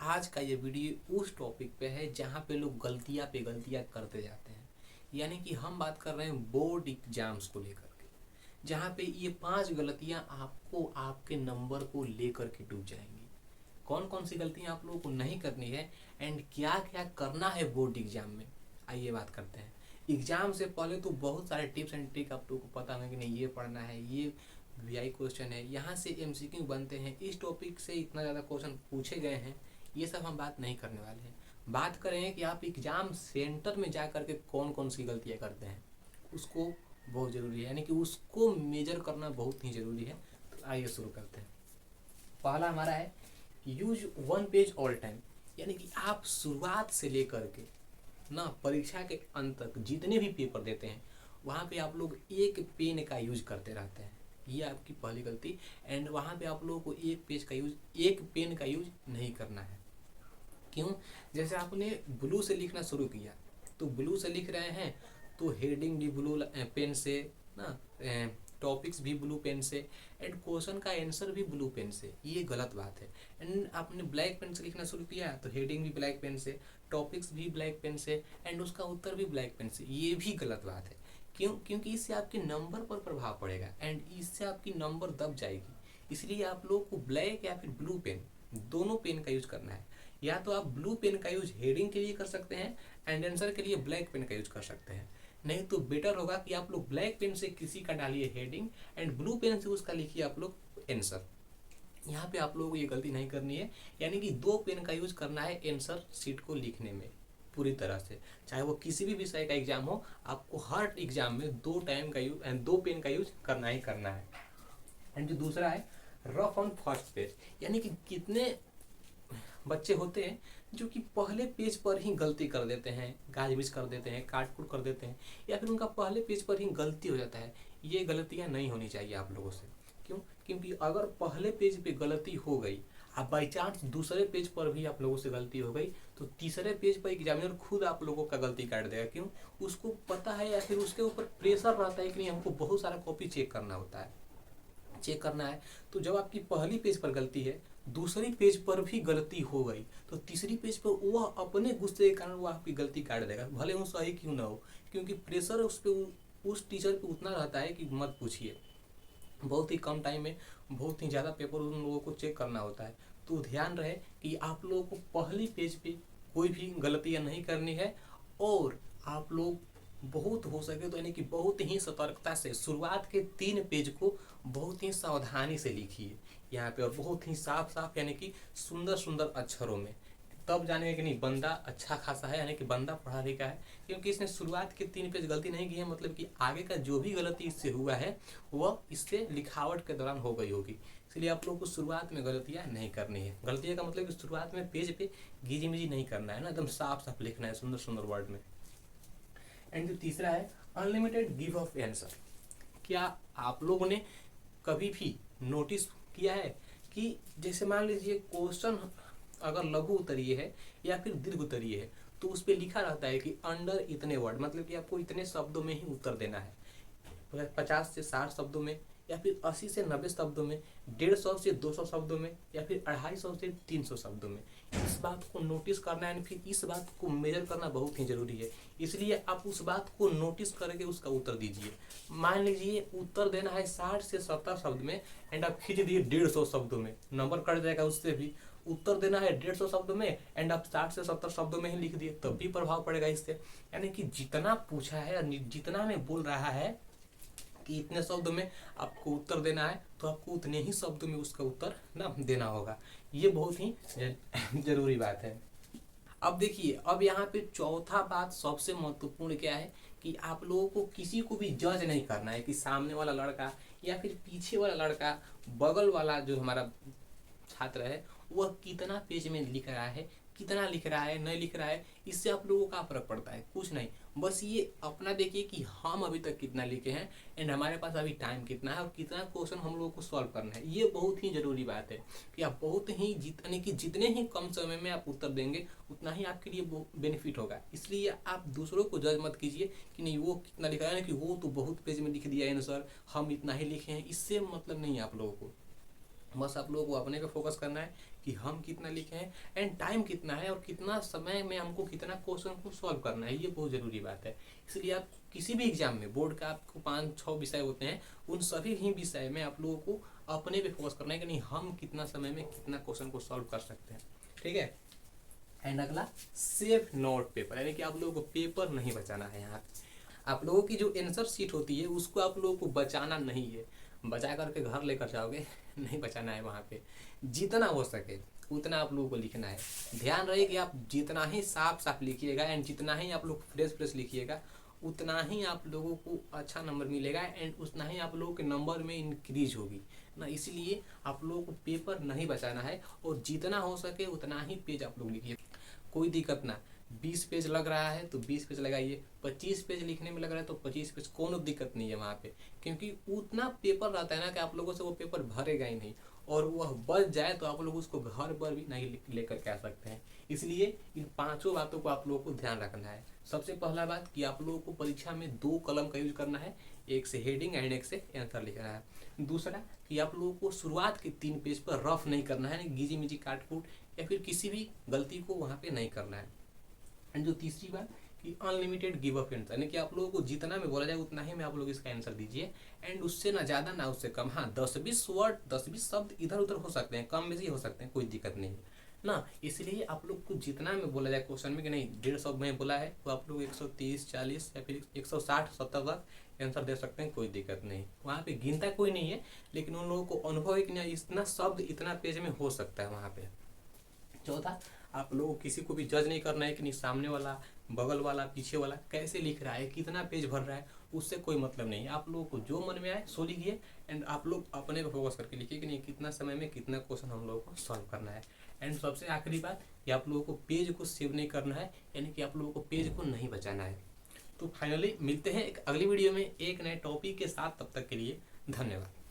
आज का ये वीडियो उस टॉपिक पे है जहाँ पे लोग गलतियाँ पे गलतियाँ करते जाते हैं। यानी कि हम बात कर रहे हैं बोर्ड एग्जाम्स को लेकर के, जहाँ पे ये 5 गलतियाँ आपको आपके नंबर को लेकर के डूब जाएंगी। कौन कौन सी गलतियाँ आप लोगों को नहीं करनी है एंड क्या क्या करना है बोर्ड एग्जाम में, आइए बात करते हैं। एग्जाम से पहले तो बहुत सारे टिप्स एंड ट्रिक आप लोगों को पता होंगे कि नहीं ये पढ़ना है, ये वीआई क्वेश्चन है, यहाँ से एमसीक्यू बनते हैं, इस टॉपिक से इतना ज़्यादा क्वेश्चन पूछे गए हैं। ये सब हम बात नहीं करने वाले हैं। बात करें कि आप एग्जाम सेंटर में जा करके कौन कौन सी गलतियाँ करते हैं, उसको बहुत ज़रूरी है, यानी कि उसको मेजर करना बहुत ही ज़रूरी है। तो आइए शुरू करते हैं। पहला हमारा है use one page all time, यानी कि आप शुरुआत से लेकर के ना परीक्षा के अंत तक जितने भी पेपर देते हैं वहाँ पे आप लोग एक पेन का यूज करते रहते हैं। ये आपकी पहली गलती। एंड वहाँ पे आप लोगों को एक पेन का यूज नहीं करना है। क्यों? जैसे आपने ब्लू से लिखना शुरू किया तो ब्लू से लिख रहे हैं तो हेडिंग भी ब्लू पेन से ना, टॉपिक्स भी ब्लू पेन से, एंड क्वेश्चन का आंसर भी ब्लू पेन से। ये गलत बात है। एंड आपने ब्लैक पेन से लिखना शुरू किया तो हेडिंग भी ब्लैक पेन से, टॉपिक्स भी ब्लैक पेन से, एंड उसका उत्तर भी ब्लैक पेन से। ये भी गलत बात है। क्यों? क्योंकि इससे आपके नंबर पर प्रभाव पड़ेगा एंड इससे आपकी नंबर दब जाएगी। इसलिए आप लोग को ब्लैक या फिर ब्लू पेन, दोनों पेन का यूज करना है। या तो आप ब्लू पेन का यूज हेडिंग के लिए कर सकते हैं एंड आंसर के लिए ब्लैक पेन का यूज कर सकते हैं। नहीं तो बेटर होगा कि आप लोग ब्लैक पेन से किसी का डालिए हेडिंग एंड ब्लू पेन से उसका लिखिए आप लोग आंसर। यहाँ पे आप लोगों को ये गलती नहीं करनी है, यानी कि 2 पेन का यूज करना है आंसर शीट को लिखने में पूरी तरह से। चाहे वो किसी भी विषय का एग्जाम हो, आपको हर एग्जाम में 2 पेन का यूज करना ही करना है। एंड जो दूसरा है रफ ऑन फर्स्ट पेज, यानी कि कितने बच्चे होते हैं जो कि पहले पेज पर ही गलती कर देते हैं, गाज कर देते हैं, काट कूट कर देते हैं, या फिर उनका पहले पेज पर ही गलती हो जाता है। ये गलतियां नहीं होनी चाहिए आप लोगों से। क्यों? क्योंकि अगर पहले पेज पे गलती हो गई, अब बाई चांस दूसरे पेज पर भी आप लोगों से गलती हो गई, तो तीसरे पेज पर एग्जामिनर खुद आप लोगों का गलती काट देगा। क्यों? उसको पता है या फिर उसके ऊपर प्रेशर रहता है कि नहीं, हमको बहुत सारा कॉपी चेक करना होता है, चेक करना है। तो जब आपकी पहली पेज पर गलती है, दूसरी पेज पर भी गलती हो गई, तो तीसरी पेज पर वह अपने गुस्से के कारण वह आपकी गलती काट देगा, भले वो सही क्यों ना हो। क्योंकि प्रेशर उस टीचर पे उतना रहता है कि मत पूछिए। बहुत ही कम टाइम में बहुत ही ज़्यादा पेपर उन लोगों को चेक करना होता है। तो ध्यान रहे कि आप लोगों को पहली पेज पे कोई भी गलतियाँ नहीं करनी है। और आप लोग बहुत हो सके तो यानी कि बहुत ही सतर्कता से शुरुआत के 3 पेज को बहुत ही सावधानी से लिखिए यहाँ पे, और बहुत ही साफ साफ यानी कि सुंदर सुंदर अक्षरों में। तब जानेंगे कि नहीं बंदा अच्छा खासा है, यानी कि बंदा पढ़ा लिखा है। क्योंकि इसने शुरुआत के 3 पेज गलती नहीं की है, मतलब कि आगे का जो भी गलती इससे हुआ है वह इससे लिखावट के दौरान हो गई होगी। इसलिए आप लोग को शुरुआत में गलतियाँ नहीं करनी है। गलतियाँ का मतलब कि शुरुआत में पेज पे गिजी मिजी नहीं करना है ना, एकदम साफ साफ लिखना है सुंदर सुंदर वर्ड में। एंड जो तीसरा है अनलिमिटेड गिव ऑफ आंसर। क्या आप लोगों ने कभी भी नोटिस किया है कि जैसे मान लीजिए क्वेश्चन अगर लघु उत्तरीय है या फिर दीर्घ उत्तरीय है, तो उस पर लिखा रहता है कि अंडर इतने वर्ड, मतलब कि आपको इतने शब्दों में ही उत्तर देना है। 50 से 60 शब्दों में, या फिर 80 से 90 शब्दों में, 150 से 200 शब्दों में, या फिर 250 से 300 शब्दों में। इस बात को नोटिस करना है, फिर इस बात को मेजर करना बहुत ही जरूरी है। इसलिए आप उस बात को नोटिस करके उसका उत्तर दीजिए। मान लीजिए उत्तर देना है 60 से 70 शब्द में एंड आप खींच दिए 150 शब्दों में, नंबर कट जाएगा उससे भी। उत्तर देना है 150 शब्दों में एंड आप 60 से 70 शब्दों में ही लिख दिए, तब भी प्रभाव पड़ेगा इससे। यानी कि जितना पूछा है, जितना मैं बोल रहा है कि इतने शब्दों में आपको उत्तर देना है, तो आपको उतने ही शब्दों में उसका उत्तर ना देना होगा। ये बहुत ही जरूरी बात है। अब देखिए, अब यहाँ पे चौथा बात सबसे महत्वपूर्ण क्या है कि आप लोगों को किसी को भी जज नहीं करना है कि सामने वाला लड़का या फिर पीछे वाला लड़का, बगल वाला जो हमारा छात्र है वह कितना पेज में लिख रहा है, कितना लिख रहा है, नहीं लिख रहा है, इससे आप लोगों का फर्क पड़ता है? कुछ नहीं। बस ये अपना देखिए कि हम अभी तक कितना लिखे हैं एंड हमारे पास अभी टाइम कितना है और कितना क्वेश्चन हम लोगों को सॉल्व करना है। ये बहुत ही जरूरी बात है कि आप बहुत ही जितने ही कम समय में आप उत्तर देंगे उतना ही आपके लिए बेनिफिट होगा। इसलिए आप दूसरों को जज मत कीजिए कि नहीं वो कितना लिखा है, कि वो तो बहुत पेज में लिख दिया है आंसर, हम इतना ही लिखे हैं। इससे मतलब नहीं है आप लोगों को। बस आप लोगों को अपने पे फोकस करना है कि हम कितना लिखे हैं एंड टाइम कितना है और कितना समय में हमको कितना क्वेश्चन को सॉल्व करना है, ये बहुत ज़रूरी बात है। इसलिए आप किसी भी एग्जाम में, बोर्ड का आपको 5-6 विषय होते हैं, उन सभी ही विषय में आप लोगों को अपने पे फोकस करना है कि नहीं हम कितना समय में कितना क्वेश्चन को सॉल्व कर सकते हैं, ठीक है। एंड अगला सेफ नोट पेपर, यानी कि आप लोगों को पेपर नहीं बचाना है। यहाँ आप लोगों की जो आंसर शीट होती है उसको आप लोगों को बचाना नहीं है, बचा करके घर लेकर जाओगे, नहीं बचाना है। वहाँ पे जितना हो सके उतना आप लोगों को लिखना है। ध्यान रहे कि आप जितना ही साफ साफ लिखिएगा एंड जितना ही आप लोग फ्रेश फ्रेश लिखिएगा उतना ही आप लोगों को अच्छा नंबर मिलेगा एंड उतना ही आप लोगों के नंबर में इंक्रीज होगी ना। इसलिए आप लोगों को पेपर नहीं बचाना है और जितना हो सके उतना ही पेज आप लोग लिखिए, कोई दिक्कत ना। 20 पेज लग रहा है तो 20 पेज लगाइए, 25 पेज लिखने में लग रहा है तो 25 पेज, कोनो दिक्कत नहीं है वहाँ पे, क्योंकि उतना पेपर रहता है ना कि आप लोगों से वो पेपर भरेगा ही नहीं, और वह बच जाए तो आप लोग उसको घर पर भी नहीं लेकर के आ सकते हैं। इसलिए इन 5 बातों को आप लोगों को ध्यान रखना है। सबसे पहला बात कि आप लोगों को परीक्षा में 2 कलम का यूज करना है, एक से हेडिंग एंड एक से आंसर लिखना है। दूसरा कि आप लोगों को शुरुआत के 3 पेज पर रफ नहीं करना है, गीजी मिजी काट कूट या फिर किसी भी गलती को वहाँ पे नहीं करना है। एंड जो तीसरी बात कि अनलिमिटेड गिव अप आंसर, यानी कि आप लोगों को जितना में बोला जाए उतना ही में आप लोग इसका आंसर दीजिए एंड उससे ना ज़्यादा ना उससे कम। हाँ 10-20 वर्ड 10-20 शब्द इधर उधर हो सकते हैं, कम बेसी हो सकते हैं, कोई दिक्कत नहीं है ना। इसलिए आप लोग को जितना में बोला जाए क्वेश्चन में कि नहीं 150 में बोला है तो आप लोग 130, 40 या फिर 160, 70 तक आंसर दे सकते हैं, कोई दिक्कत नहीं। वहाँ पे गिनता कोई नहीं है, लेकिन उन लोगों को अनुभव है कि नहीं इतना शब्द इतना पेज में हो सकता है वहाँ पे। चौथा, आप लोगों को किसी को भी जज नहीं करना है कि नहीं सामने वाला, बगल वाला, पीछे वाला कैसे लिख रहा है, कितना पेज भर रहा है, उससे कोई मतलब नहीं है। आप लोगों को जो मन में आए सो लिखिए एंड आप लोग अपने को फोकस करके लिखिए कि नहीं कितना समय में कितना क्वेश्चन हम लोगों को सॉल्व करना है। एंड सबसे आखिरी बात कि आप लोगों को पेज को सेव नहीं करना है, यानी कि आप लोगों को पेज को नहीं बचाना है। तो फाइनली मिलते हैं एक अगली वीडियो में एक नए टॉपिक के साथ, तब तक के लिए धन्यवाद।